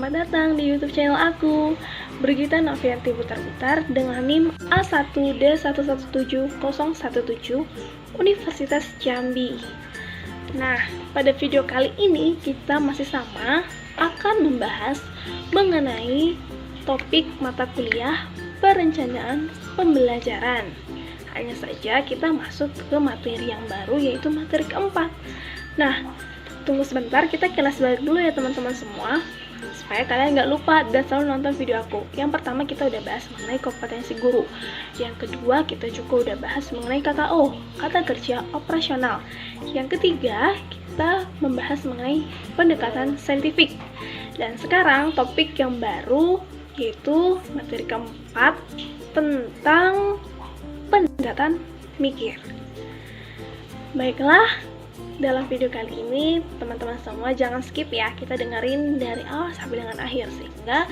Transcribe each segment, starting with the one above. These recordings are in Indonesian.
selamat datang di YouTube channel aku, Brigita Novianti Butar-Butar dengan NIM A1D117017 Universitas Jambi. Nah, pada video kali ini kita masih sama akan membahas mengenai topik mata kuliah perencanaan pembelajaran. Hanya saja kita masuk ke materi yang baru, yaitu materi keempat. Nah, tunggu sebentar, kita kilas balik dulu ya teman-teman semua, supaya kalian nggak lupa dan selalu nonton video aku. Yang pertama kita udah bahas mengenai kompetensi guru. Yang kedua kita juga udah bahas mengenai KKO, kata kerja operasional. Yang ketiga kita membahas mengenai pendekatan saintifik. Dan sekarang topik yang baru yaitu materi keempat tentang pendekatan mikir. Baiklah, dalam video kali ini teman-teman semua jangan skip ya, kita dengerin dari awal sampai dengan akhir sehingga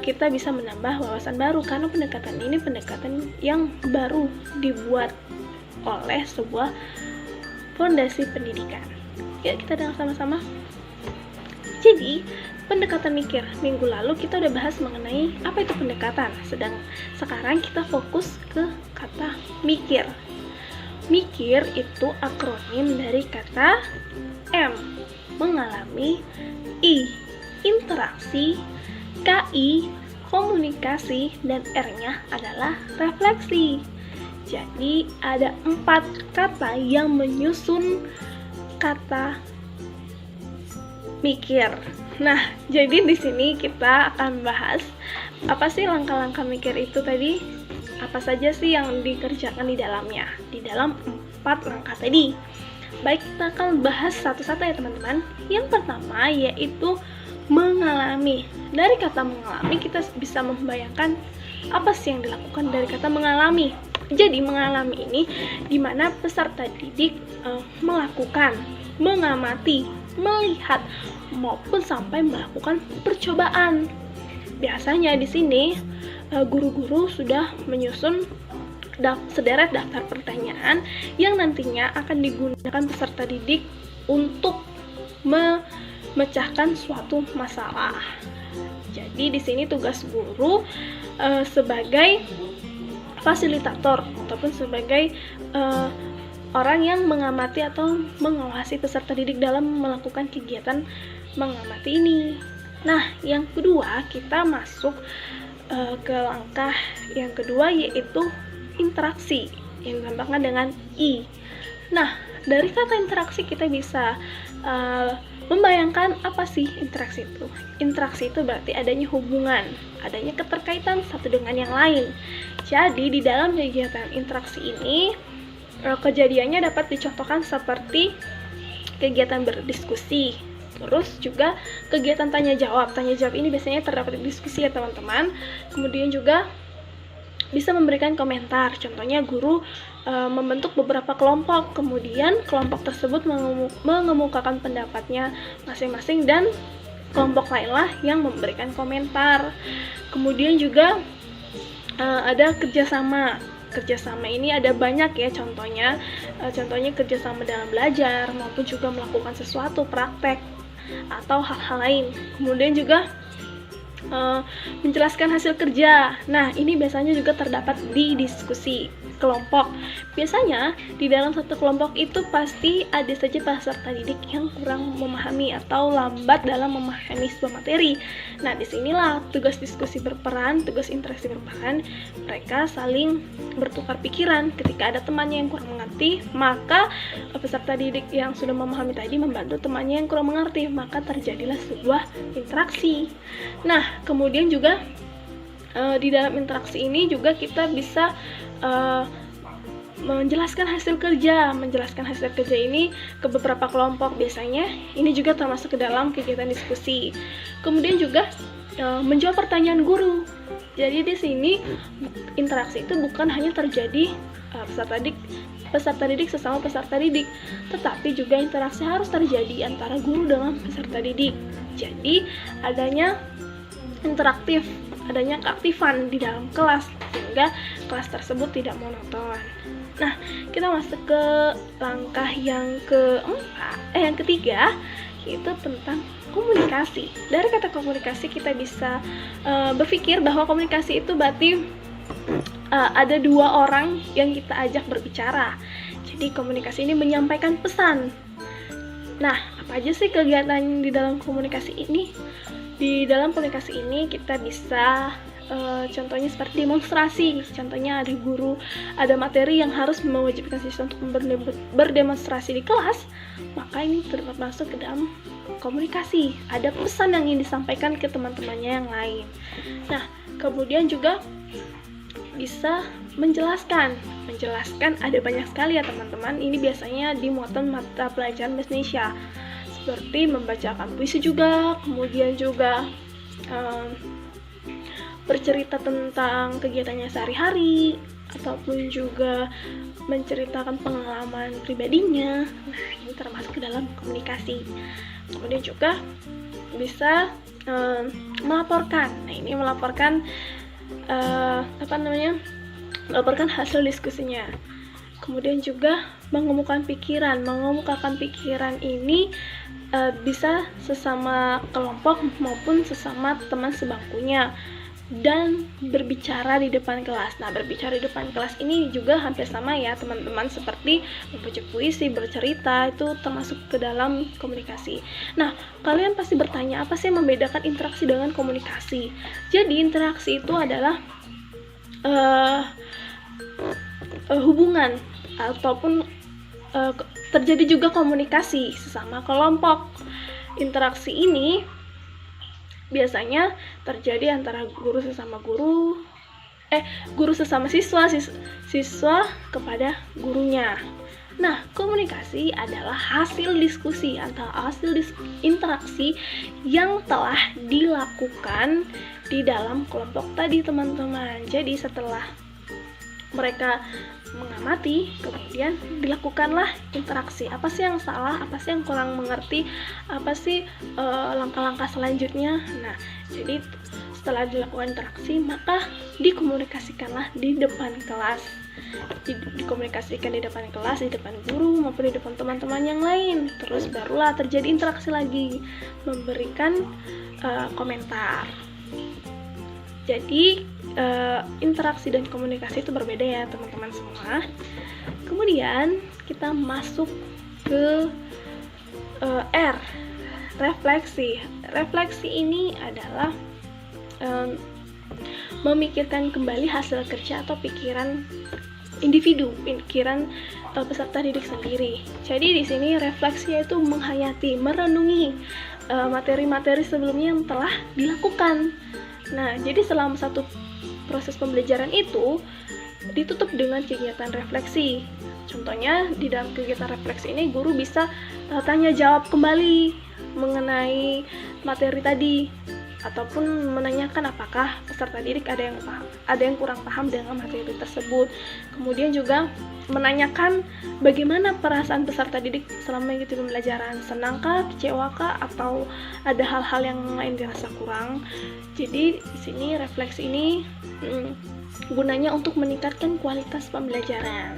kita bisa menambah wawasan baru, karena pendekatan ini pendekatan yang baru dibuat oleh sebuah fondasi pendidikan. Yuk kita dengar sama-sama. Jadi pendekatan mikir, minggu lalu kita udah bahas mengenai apa itu pendekatan, sedang sekarang kita fokus ke kata mikir. Mikir itu akronim dari kata M, mengalami, I, interaksi, KI, komunikasi, dan R-nya adalah refleksi. Jadi ada 4 kata yang menyusun kata mikir. Nah, jadi di sini kita akan bahas apa sih langkah-langkah mikir itu tadi? Apa saja sih yang dikerjakan di dalamnya, di dalam 4 langkah tadi. Baik, kita akan bahas satu-satu ya teman-teman. Yang pertama yaitu mengalami. Dari kata mengalami kita bisa membayangkan apa sih yang dilakukan dari kata mengalami. Jadi mengalami ini dimana peserta didik melakukan, mengamati, melihat, maupun sampai melakukan percobaan. Biasanya di sini guru-guru sudah menyusun sederet daftar pertanyaan yang nantinya akan digunakan peserta didik untuk memecahkan suatu masalah. Jadi di sini tugas guru sebagai fasilitator ataupun sebagai orang yang mengamati atau mengawasi peserta didik dalam melakukan kegiatan mengamati ini. Nah, yang kedua kita masuk ke langkah yang kedua yaitu interaksi yang dilambangkan dengan I. Nah, dari kata interaksi kita bisa membayangkan apa sih interaksi itu. Interaksi itu berarti adanya hubungan, adanya keterkaitan satu dengan yang lain. Jadi di dalam kegiatan interaksi ini kejadiannya dapat dicontohkan seperti kegiatan berdiskusi. Terus juga kegiatan tanya jawab. Tanya jawab ini biasanya terdapat di diskusi ya teman-teman. Kemudian juga bisa memberikan komentar. Contohnya guru membentuk beberapa kelompok, kemudian kelompok tersebut mengemukakan pendapatnya masing-masing dan kelompok lainlah yang memberikan komentar. Kemudian juga ada kerjasama. Kerjasama ini ada banyak ya contohnya kerjasama dalam belajar maupun juga melakukan sesuatu praktek atau hal-hal lain. Kemudian juga menjelaskan hasil kerja. Nah, ini biasanya juga terdapat di diskusi kelompok. Biasanya di dalam satu kelompok itu pasti ada saja peserta didik yang kurang memahami atau lambat dalam memahami sebuah materi. Nah, disinilah tugas diskusi berperan, tugas interaksi berperan. Mereka saling bertukar pikiran. Ketika ada temannya yang kurang mengerti, maka peserta didik yang sudah memahami tadi membantu temannya yang kurang mengerti, maka terjadilah sebuah interaksi. Nah, kemudian juga di dalam interaksi ini juga kita bisa menjelaskan hasil kerja. Menjelaskan hasil kerja ini ke beberapa kelompok biasanya. Ini juga termasuk ke dalam kegiatan diskusi. Kemudian juga menjawab pertanyaan guru. Jadi di sini interaksi itu bukan hanya terjadi peserta didik sesama peserta didik, tetapi juga interaksi harus terjadi antara guru dengan peserta didik. Jadi adanya interaktif, adanya keaktifan di dalam kelas sehingga kelas tersebut tidak monoton. Nah, kita masuk ke langkah yang ketiga, yaitu tentang komunikasi. Dari kata komunikasi kita bisa berpikir bahwa komunikasi itu berarti ada dua orang yang kita ajak berbicara. Jadi komunikasi ini menyampaikan pesan. Nah, apa aja sih kegiatan di dalam komunikasi ini? Di dalam komunikasi ini kita bisa contohnya seperti demonstrasi. Contohnya ada guru, ada materi yang harus mewajibkan siswa untuk berdemonstrasi di kelas, maka ini termasuk ke dalam komunikasi. Ada pesan yang ingin disampaikan ke teman-temannya yang lain. Nah, kemudian juga bisa menjelaskan ada banyak sekali ya teman-teman. Ini biasanya di muatan mata pelajaran bahasa Indonesia, seperti membacakan puisi juga, kemudian juga bercerita tentang kegiatannya sehari-hari, ataupun juga menceritakan pengalaman pribadinya. Nah, ini termasuk ke dalam komunikasi. Kemudian juga bisa melaporkan. Nah, ini melaporkan melaporkan hasil diskusinya. Kemudian juga mengemukakan pikiran ini bisa sesama kelompok maupun sesama teman sebangkunya, dan berbicara di depan kelas. Nah, berbicara di depan kelas ini juga hampir sama ya teman-teman, seperti membaca puisi, bercerita, itu termasuk ke dalam komunikasi. Nah, kalian pasti bertanya, apa sih yang membedakan interaksi dengan komunikasi? Jadi interaksi itu adalah hubungan ataupun terjadi juga komunikasi sesama kelompok. Interaksi ini biasanya terjadi antara guru sesama siswa kepada gurunya. Nah, komunikasi adalah hasil diskusi atau interaksi yang telah dilakukan di dalam kelompok tadi, teman-teman. Jadi setelah mereka mengamati, kemudian dilakukanlah interaksi. Apa sih yang salah, apa sih yang kurang mengerti, apa sih langkah-langkah selanjutnya. Nah, jadi setelah dilakukan interaksi, maka dikomunikasikanlah di depan kelas. Dikomunikasikan di depan kelas, di depan guru maupun di depan teman-teman yang lain. Terus barulah terjadi interaksi lagi, memberikan komentar. Jadi interaksi dan komunikasi itu berbeda ya teman-teman semua. Kemudian kita masuk ke R, refleksi. Refleksi ini adalah memikirkan kembali hasil kerja atau pikiran individu, pikiran peserta didik sendiri. Jadi di sini refleksi itu menghayati, merenungi materi-materi sebelumnya yang telah dilakukan. Nah, jadi selama satu proses pembelajaran itu ditutup dengan kegiatan refleksi. Contohnya di dalam kegiatan refleksi ini guru bisa tanya jawab kembali mengenai materi tadi, ataupun menanyakan apakah peserta didik ada yang kurang paham dengan materi tersebut. Kemudian juga menanyakan bagaimana perasaan peserta didik selama mengikuti pembelajaran, senangkah, kecewakah, atau ada hal-hal yang lain dirasa kurang. Jadi di sini refleksi ini gunanya untuk meningkatkan kualitas pembelajaran.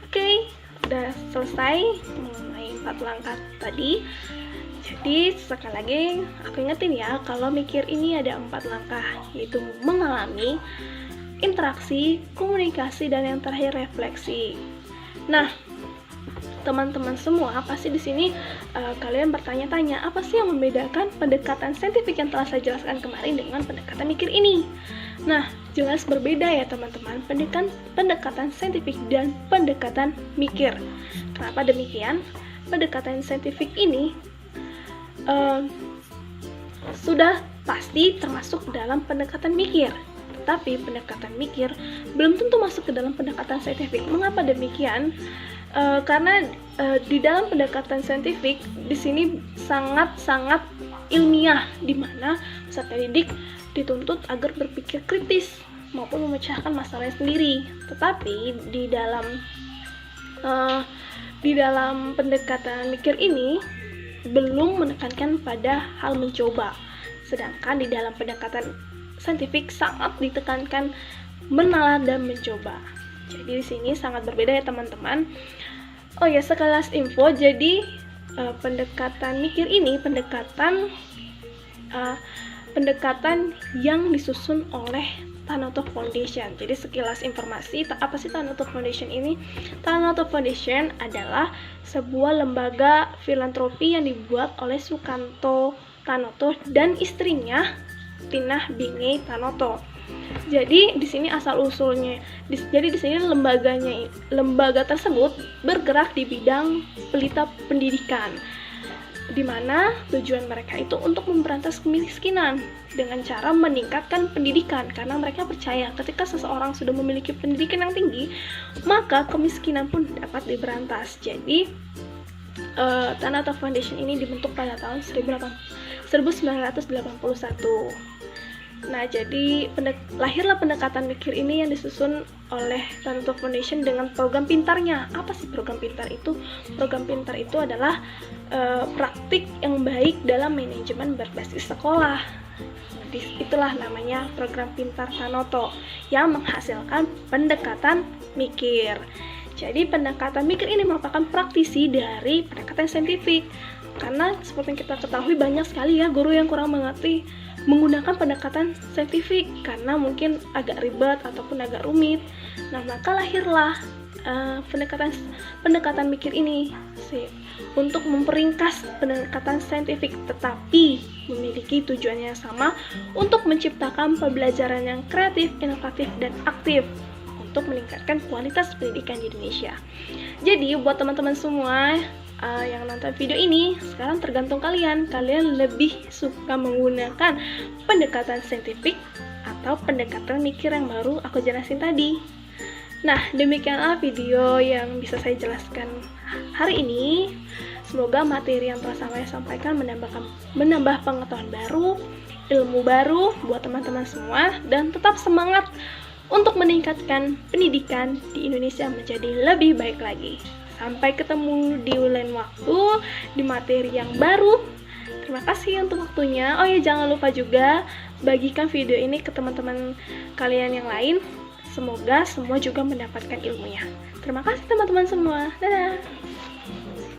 Oke, udah selesai mengenai 4 langkah tadi. Jadi sekali lagi aku ingetin ya, kalau mikir ini ada 4 langkah, yaitu mengalami, interaksi, komunikasi, dan yang terakhir refleksi. Nah, teman-teman semua pasti di sini kalian bertanya-tanya, apa sih yang membedakan pendekatan saintifik yang telah saya jelaskan kemarin dengan pendekatan mikir ini? Nah, jelas berbeda ya teman-teman, pendekatan saintifik dan pendekatan mikir. Kenapa demikian? Pendekatan saintifik ini sudah pasti termasuk dalam pendekatan mikir, tetapi pendekatan mikir belum tentu masuk ke dalam pendekatan saintifik. Mengapa demikian? Karena di dalam pendekatan saintifik di sini sangat-sangat ilmiah, di mana peserta didik dituntut agar berpikir kritis maupun memecahkan masalahnya sendiri. Tetapi di dalam pendekatan mikir ini belum menekankan pada hal mencoba, sedangkan di dalam pendekatan saintifik sangat ditekankan menalar dan mencoba. Jadi di sini sangat berbeda ya teman-teman. Oh ya, sekelas info, jadi pendekatan mikir ini pendekatan yang disusun oleh Tanoto Foundation. Jadi sekilas informasi, apa sih Tanoto Foundation ini? Tanoto Foundation adalah sebuah lembaga filantropi yang dibuat oleh Sukanto Tanoto dan istrinya Tinah Bingei Tanoto. Jadi di sini asal usulnya. Jadi di sini lembaga tersebut bergerak di bidang pelita pendidikan, di mana tujuan mereka itu untuk memberantas kemiskinan dengan cara meningkatkan pendidikan, karena mereka percaya ketika seseorang sudah memiliki pendidikan yang tinggi, maka kemiskinan pun dapat diberantas. Jadi Tanoto Foundation ini dibentuk pada tahun 1981. Nah, jadi lahirlah pendekatan mikir ini yang disusun oleh Tanoto Foundation dengan program pintarnya. Apa sih program pintar itu? Program pintar itu adalah praktik yang baik dalam manajemen berbasis sekolah. Itulah namanya program pintar Tanoto yang menghasilkan pendekatan mikir. Jadi pendekatan mikir ini merupakan praktisi dari pendekatan saintifik. Karena seperti yang kita ketahui banyak sekali ya guru yang kurang mengerti menggunakan pendekatan saintifik karena mungkin agak ribet ataupun agak rumit. Nah, maka lahirlah pendekatan mikir ini untuk memperingkas pendekatan saintifik, tetapi memiliki tujuannya yang sama untuk menciptakan pembelajaran yang kreatif, inovatif, dan aktif untuk meningkatkan kualitas pendidikan di Indonesia. Jadi buat teman-teman semua yang nonton video ini, sekarang tergantung kalian lebih suka menggunakan pendekatan saintifik atau pendekatan mikir yang baru aku jelasin tadi. Nah, demikianlah video yang bisa saya jelaskan hari ini. Semoga materi yang telah saya sampaikan menambah pengetahuan baru, ilmu baru buat teman-teman semua, dan tetap semangat untuk meningkatkan pendidikan di Indonesia menjadi lebih baik lagi. Sampai ketemu di lain waktu, di materi yang baru. Terima kasih untuk waktunya. Oh ya, jangan lupa juga bagikan video ini ke teman-teman kalian yang lain. Semoga semua juga mendapatkan ilmunya. Terima kasih teman-teman semua. Dadah!